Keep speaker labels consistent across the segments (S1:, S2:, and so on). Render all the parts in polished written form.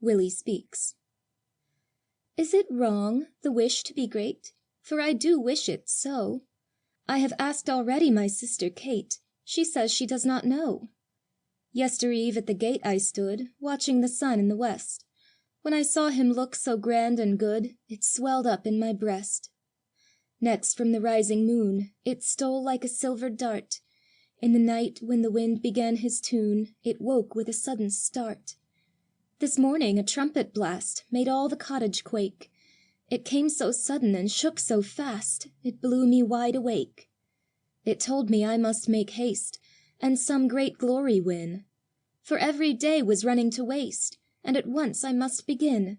S1: Willie speaks. Is it wrong, the wish to be great? For I do wish it so. I have asked already my sister Kate. She says she does not know. Yestereve at the gate I stood, watching the sun in the west. When I saw him look so grand and good, it swelled up in my breast. Next from the rising moon, it stole like a silver dart. In the night, when the wind began his tune, it woke with a sudden start. This morning a trumpet blast made all the cottage quake. It came so sudden and shook so fast, it blew me wide awake. It told me I must make haste, and some great glory win. For every day was running to waste, and at once I must begin.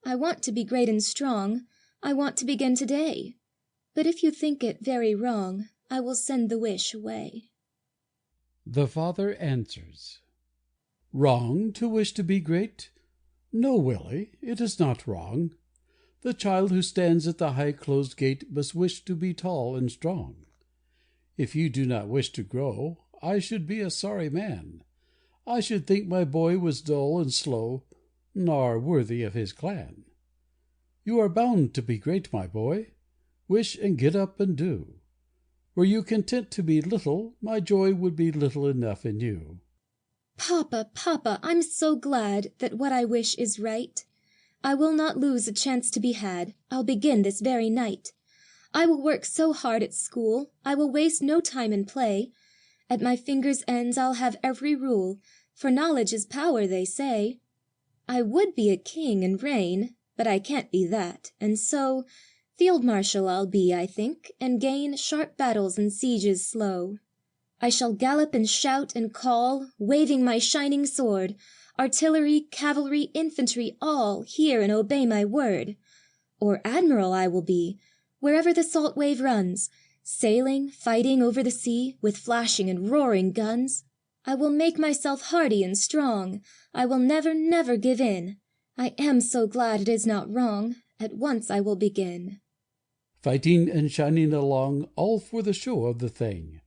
S1: I want to be great and strong, I want to begin today. But if you think it very wrong, I will send the wish away.
S2: The father answers. Wrong to wish to be great? No, Willie, it is not wrong. The child who stands at the high closed gate must wish to be tall and strong. If you do not wish to grow, I should be a sorry man. I should think my boy was dull and slow, nor worthy of his clan. You are bound to be great, my boy. Wish and get up and do. Were you content to be little, my joy would be little enough in you.
S1: Papa, Papa, I'm so glad that what I wish is right. I will not lose a chance to be had. I'll begin this very night. I will work so hard at school, I will waste no time in play. At my fingers' ends I'll have every rule, for knowledge is power, they say. I would be a king and reign, but I can't be that, and so field marshal I'll be, I think, and gain sharp battles and sieges slow. I shall gallop and shout and call, waving my shining sword. Artillery, cavalry, infantry, all hear and obey my word. Or admiral I will be, wherever the salt wave runs, sailing, fighting over the sea, with flashing and roaring guns. I will make myself hardy and strong. I will never, never give in. I am so glad it is not wrong. At once I will begin.
S2: Fighting and shining along, all for the show of the thing.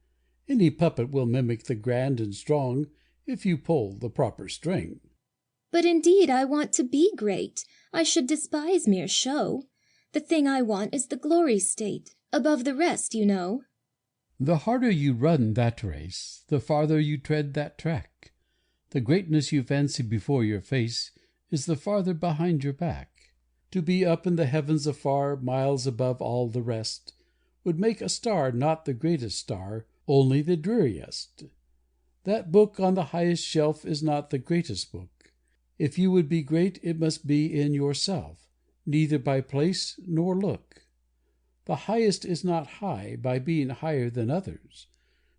S2: Any puppet will mimic the grand and strong, if you pull the proper string.
S1: But indeed I want to be great. I should despise mere show. The thing I want is the glory state, above the rest, you know.
S2: The harder you run that race, the farther you tread that track. The greatness you fancy before your face is the farther behind your back. To be up in the heavens afar, miles above all the rest, would make a star not the greatest star, only the dreariest. That book on the highest shelf is not the greatest book. If you would be great, it must be in yourself, neither by place nor look. The highest is not high by being higher than others.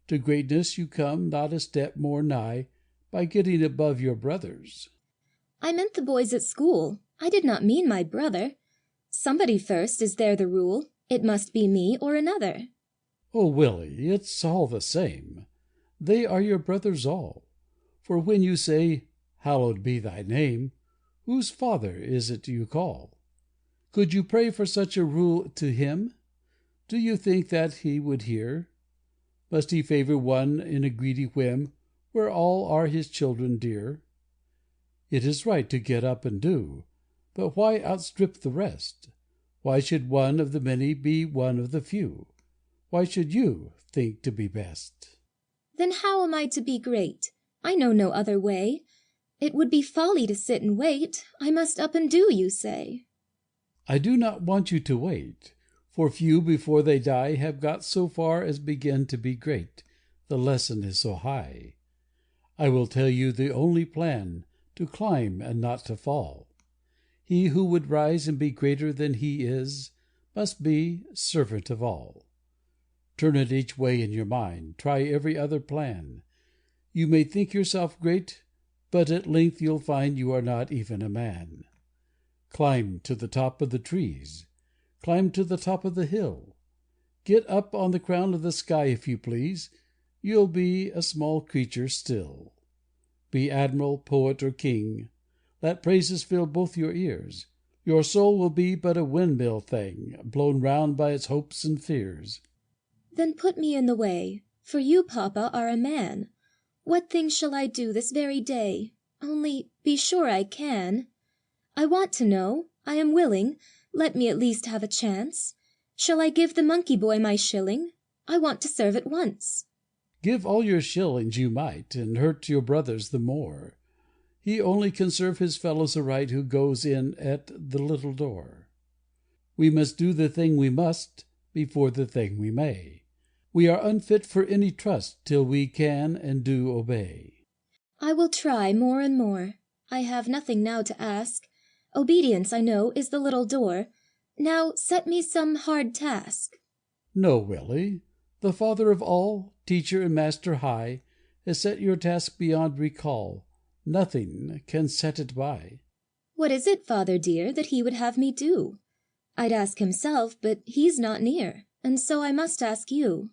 S2: To greatness you come not a step more nigh by getting above your brothers.
S1: I meant the boys at school. I did not mean my brother. Somebody first, is there the rule? It must be me or another.
S2: Oh, Willie, it's all the same. They are your brothers all. For when you say, Hallowed be thy name, whose father is it you call? Could you pray for such a rule to him? Do you think that he would hear? Must he favor one in a greedy whim, where all are his children dear? It is right to get up and do, but why outstrip the rest? Why should one of the many be one of the few? Why should you think to be best?
S1: Then how am I to be great? I know no other way. It would be folly to sit and wait. I must up and do, you say.
S2: I do not want you to wait, for few before they die have got so far as begin to be great, the lesson is so high. I will tell you the only plan, to climb and not to fall. He who would rise and be greater than he is, must be servant of all. Turn it each way in your mind, try every other plan. You may think yourself great, but at length you'll find you are not even a man. Climb to the top of the trees, climb to the top of the hill. Get up on the crown of the sky if you please, you'll be a small creature still. Be admiral, poet, or king, let praises fill both your ears. Your soul will be but a windmill thing, blown round by its hopes and fears.
S1: Then put me in the way, for you, Papa, are a man. What thing shall I do this very day? Only be sure I can. I want to know. I am willing. Let me at least have a chance. Shall I give the monkey boy my shilling? I want to serve at once.
S2: Give all your shillings you might, and hurt your brothers the more. He only can serve his fellows aright who goes in at the little door. We must do the thing we must before the thing we may. We are unfit for any trust till we can and do obey.
S1: I will try more and more. I have nothing now to ask. Obedience, I know, is the little door. Now set me some hard task.
S2: No, Willie. The Father of all, Teacher and Master high, has set your task beyond recall. Nothing can set it by.
S1: What is it, Father dear, that he would have me do? I'd ask himself, but he's not near, and so I must ask you.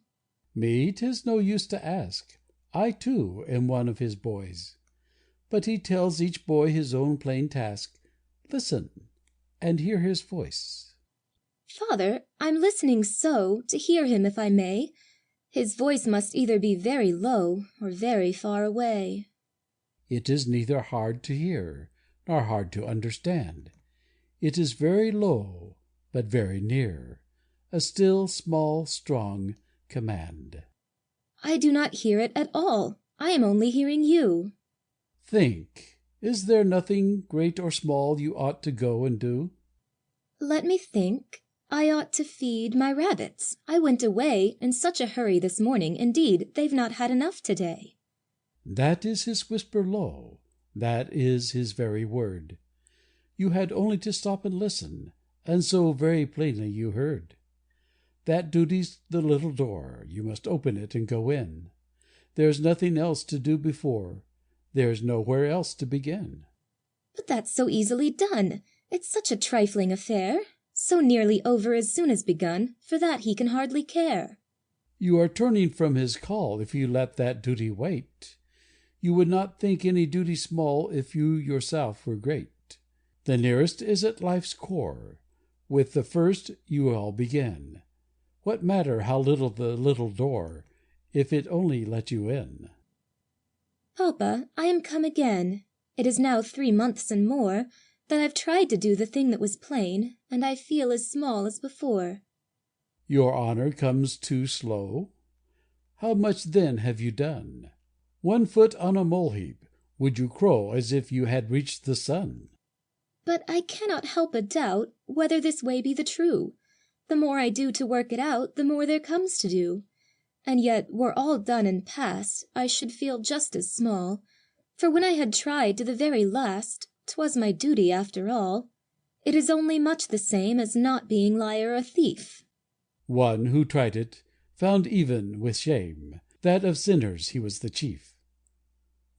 S2: Me 'tis no use to ask. I, too, am one of his boys. But he tells each boy his own plain task. Listen, and hear his voice.
S1: Father, I'm listening so, to hear him if I may. His voice must either be very low, or very far away.
S2: It is neither hard to hear, nor hard to understand. It is very low, but very near, a still, small, strong command.
S1: I do not hear it at all. I am only hearing you.
S2: Think, is there nothing, great or small, you ought to go and do?
S1: Let me think. I ought to feed my rabbits. I went away in such a hurry this morning, indeed, they've not had enough today.
S2: That is his whisper low, that is his very word. You had only to stop and listen, and so very plainly you heard. That duty's the little door, you must open it and go in. There's nothing else to do before, there's nowhere else to begin.
S1: But that's so easily done. It's such a trifling affair. So nearly over as soon as begun, for that he can hardly care.
S2: You are turning from his call if you let that duty wait. You would not think any duty small if you yourself were great. The nearest is at life's core. With the first you all begin. What matter how little the little door, if it only let you in?
S1: Papa, I am come again. It is now 3 months and more that I've tried to do the thing that was plain, and I feel as small as before.
S2: Your honor comes too slow? How much then have you done? 1 foot on a mole-heap, would you crow as if you had reached the sun?
S1: But I cannot help a doubt whether this way be the true. The more I do to work it out, the more there comes to do. And yet, were all done and past, I should feel just as small. For when I had tried to the very last, 'twas my duty after all. It is only much the same as not being liar a thief.
S2: One who tried it found even with shame that of sinners he was the chief.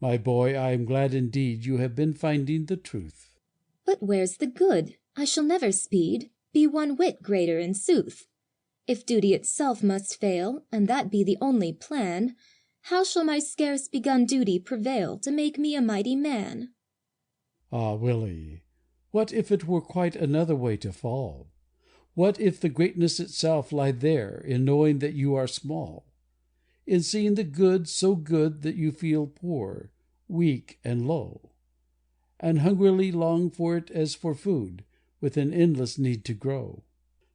S2: My boy, I am glad indeed you have been finding the truth.
S1: But where's the good? I shall never speed, be 1 whit greater in sooth. If duty itself must fail, and that be the only plan, how shall my scarce begun duty prevail to make me a mighty man?
S2: Ah, Willie, what if it were quite another way to fall? What if the greatness itself lie there in knowing that you are small? In seeing the good so good that you feel poor, weak, and low, and hungrily long for it as for food, with an endless need to grow?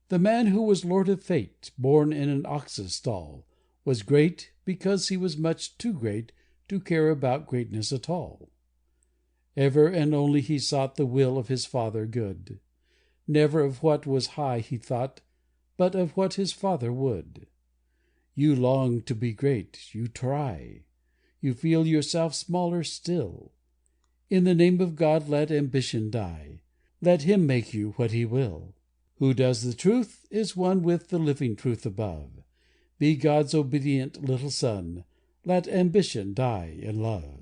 S2: The man who was lord of fate, born in an ox's stall, was great because he was much too great to care about greatness at all. Ever and only he sought the will of his Father good. Never of what was high he thought, but of what his Father would. You long to be great, you try. You feel yourself smaller still. In the name of God let ambition die. Let him make you what he will. Who does the truth is one with the living truth above. Be God's obedient little son. Let ambition die in love.